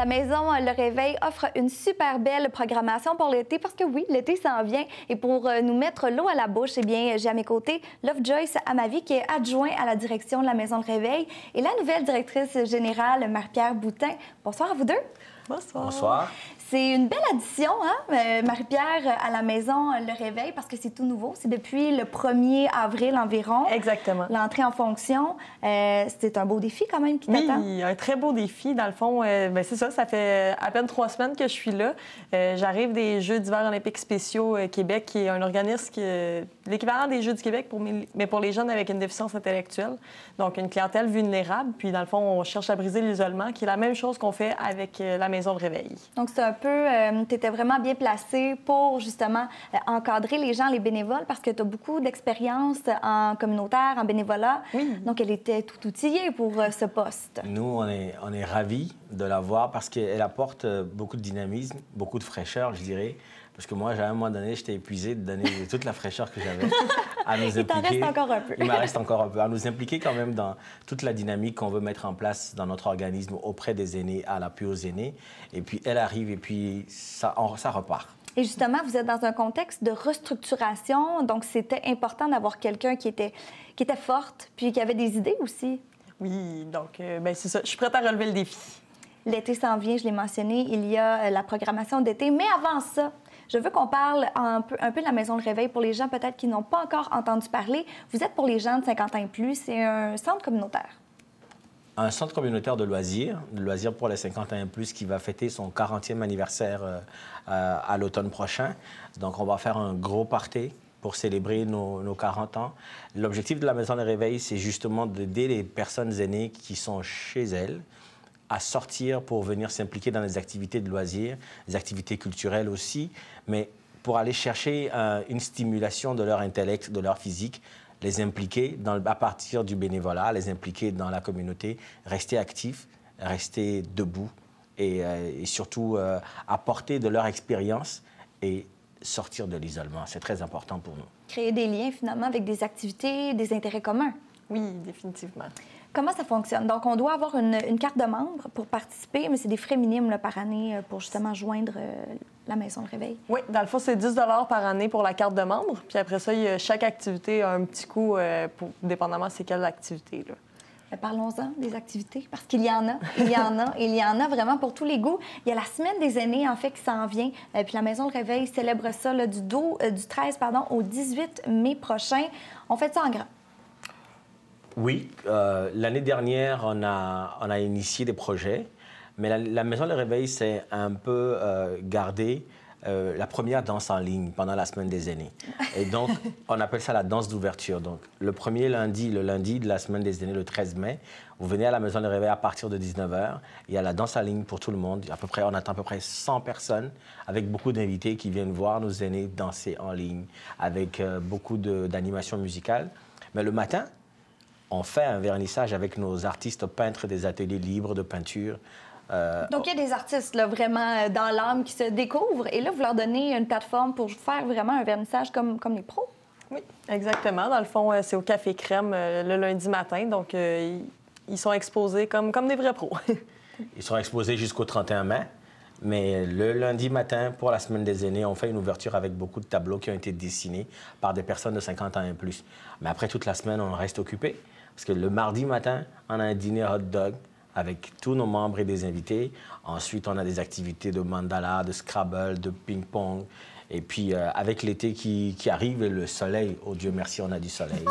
La maison Le Réveil offre une super belle programmation pour l'été parce que oui, l'été s'en vient. Et pour nous mettre l'eau à la bouche, eh bien, j'ai à mes côtés Lovejoyce Amavi qui est adjoint à la direction de la maison Le Réveil et la nouvelle directrice générale Marie-Pierre Boutin. Bonsoir à vous deux. Bonsoir. Bonsoir. C'est une belle addition, hein, Marie-Pierre, à la maison Le Réveil, parce que c'est tout nouveau. C'est depuis le 1er avril environ. Exactement. L'entrée en fonction. C'est un beau défi quand même qui t'attend. Oui, un très beau défi. Dans le fond, c'est ça fait à peine 3 semaines que je suis là. J'arrive des Jeux d'hiver olympiques spéciaux Québec, qui est un organisme qui est l'équivalent des Jeux du Québec, mais pour les jeunes avec une déficience intellectuelle. Donc, une clientèle vulnérable. Puis, dans le fond, on cherche à briser l'isolement, qui est la même chose qu'on fait avec la maison Le Réveil. Donc, c'est un peu... tu étais vraiment bien placé pour, justement, encadrer les gens, les bénévoles, parce que tu as beaucoup d'expérience en communautaire, en bénévolat. Oui. Donc, elle était tout outillée pour ce poste. Nous, on est ravis de la voir parce qu'elle apporte beaucoup de dynamisme, beaucoup de fraîcheur, je dirais. Parce que moi, à un moment donné, j'étais épuisé de donner toute la fraîcheur que j'avais à nous impliquer. Il t'en reste encore un peu. Il m'en reste encore un peu. À nous impliquer quand même dans toute la dynamique qu'on veut mettre en place dans notre organisme auprès des aînés, à l'appui aux aînés. Et puis, elle arrive et puis ça repart. Et justement, vous êtes dans un contexte de restructuration, donc c'était important d'avoir quelqu'un qui était forte, puis qui avait des idées aussi. Oui, donc, c'est ça. Je suis prête à relever le défi. L'été s'en vient, je l'ai mentionné, il y a la programmation d'été, mais avant ça, je veux qu'on parle un peu de la Maison Le Réveil pour les gens peut-être qui n'ont pas encore entendu parler. Vous êtes pour les gens de 50 ans et plus, c'est un centre communautaire. Un centre communautaire de loisirs pour les 50 ans et plus qui va fêter son 40e anniversaire à l'automne prochain. Donc, on va faire un gros party pour célébrer nos 40 ans. L'objectif de la Maison Le Réveil, c'est justement d'aider les personnes aînées qui sont chez elles à sortir pour venir s'impliquer dans les activités de loisirs, des activités culturelles aussi, mais pour aller chercher une stimulation de leur intellect, de leur physique, les impliquer à partir du bénévolat, les impliquer dans la communauté, rester actifs, rester debout et surtout apporter de leur expérience et sortir de l'isolement. C'est très important pour nous. Créer des liens finalement avec des activités, des intérêts communs. Oui, définitivement. Comment ça fonctionne? Donc, on doit avoir une carte de membre pour participer, mais c'est des frais minimes là, par année pour justement joindre la Maison Le Réveil. Oui, dans le fond, c'est 10 par année pour la carte de membre. Puis après ça, chaque activité a un petit coût, dépendamment c'est quelle activité. Là. Parlons-en des activités, parce qu'il y en a, il y en a vraiment pour tous les goûts. Il y a la Semaine des aînés, en fait, qui s'en vient. Puis la Maison Le Réveil célèbre ça là, du 13 au 18 mai prochain. On fait ça en grand. Oui, l'année dernière, on a initié des projets, mais la Maison Le Réveil s'est un peu gardée la première danse en ligne pendant la Semaine des aînés. Et donc, on appelle ça la danse d'ouverture. Donc, le lundi de la Semaine des aînés, le 13 mai, vous venez à la Maison Le Réveil à partir de 19h. Il y a la danse en ligne pour tout le monde. On attend à peu près 100 personnes avec beaucoup d'invités qui viennent voir nos aînés danser en ligne avec beaucoup d'animations musicales. Mais le matin, on fait un vernissage avec nos artistes peintres des ateliers libres de peinture. Donc, il y a des artistes là, vraiment dans l'âme qui se découvrent. Et là, vous leur donnez une plateforme pour faire vraiment un vernissage comme les pros. Oui, exactement. Dans le fond, c'est au Café Crème le lundi matin. Donc, ils sont exposés comme des vrais pros. Ils sont exposés jusqu'au 31 mai. Mais le lundi matin, pour la Semaine des aînés, on fait une ouverture avec beaucoup de tableaux qui ont été dessinés par des personnes de 50 ans et plus. Mais après, toute la semaine, on reste occupé. Parce que le mardi matin, on a un dîner hot dog avec tous nos membres et des invités. Ensuite, on a des activités de mandala, de Scrabble, de ping-pong. Et puis, avec l'été qui arrive et le soleil, oh Dieu merci, on a du soleil.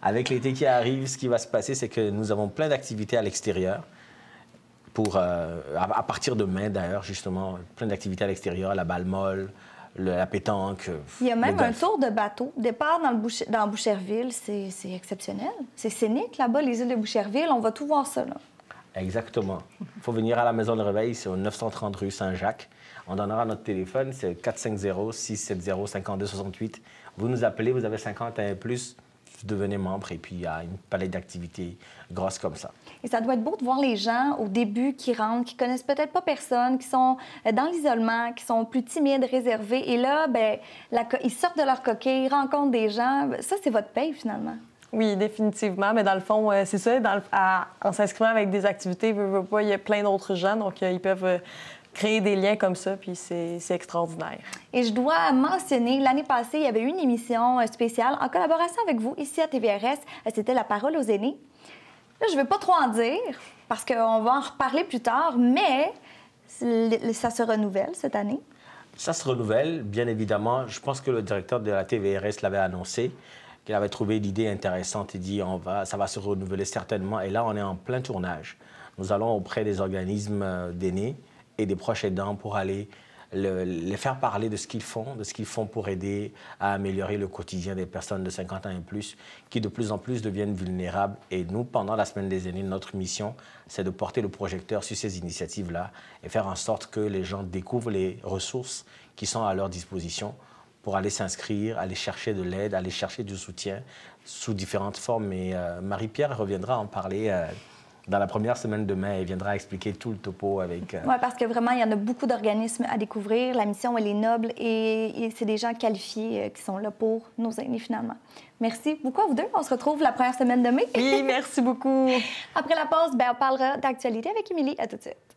Avec l'été qui arrive, ce qui va se passer, c'est que nous avons plein d'activités à l'extérieur. À partir de mai, d'ailleurs, justement, plein d'activités à l'extérieur, la balle molle, la pétanque. Il y a même un tour de bateau. Départ dans Boucherville, c'est exceptionnel. C'est scénique là-bas, les îles de Boucherville. On va tout voir ça, là. Exactement. Il faut venir à la Maison Le Réveil, c'est au 930 rue Saint-Jacques. On donnera notre téléphone, c'est 450-670-5268. Vous nous appelez, vous avez 50 ans et plus, vous devenez membre et puis il y a une palette d'activités grosses comme ça. Et ça doit être beau de voir les gens au début qui rentrent, qui connaissent peut-être pas personne, qui sont dans l'isolement, qui sont plus timides, réservés. Et là, bien, ils sortent de leur coquille, ils rencontrent des gens. Ça, c'est votre paye, finalement. Oui, définitivement. Mais dans le fond, c'est ça. En s'inscrivant avec des activités, veut pas, il y a plein d'autres gens. Donc, ils peuvent créer des liens comme ça. Puis c'est extraordinaire. Et je dois mentionner, l'année passée, il y avait eu une émission spéciale en collaboration avec vous ici à TVRS. C'était La parole aux aînés. Là, je ne vais pas trop en dire parce qu'on va en reparler plus tard, mais ça se renouvelle cette année. Ça se renouvelle, bien évidemment. Je pense que le directeur de la TVRS l'avait annoncé, qu'il avait trouvé l'idée intéressante et dit ça va se renouveler certainement. Et là, on est en plein tournage. Nous allons auprès des organismes d'aînés et des proches aidants pour aller les faire parler de ce qu'ils font pour aider à améliorer le quotidien des personnes de 50 ans et plus qui de plus en plus deviennent vulnérables. Et nous, pendant la Semaine des aînés, notre mission, c'est de porter le projecteur sur ces initiatives-là et faire en sorte que les gens découvrent les ressources qui sont à leur disposition pour aller s'inscrire, aller chercher de l'aide, aller chercher du soutien sous différentes formes. Et Marie-Pierre reviendra en parler dans la première semaine de mai. Elle viendra expliquer tout le topo avec... Oui, parce que vraiment, il y en a beaucoup d'organismes à découvrir. La mission, elle est noble et c'est des gens qualifiés qui sont là pour nos aînés, finalement. Merci beaucoup à vous deux. On se retrouve la première semaine de mai. Oui, merci beaucoup. Après la pause, on parlera d'actualité avec Émilie. À tout de suite.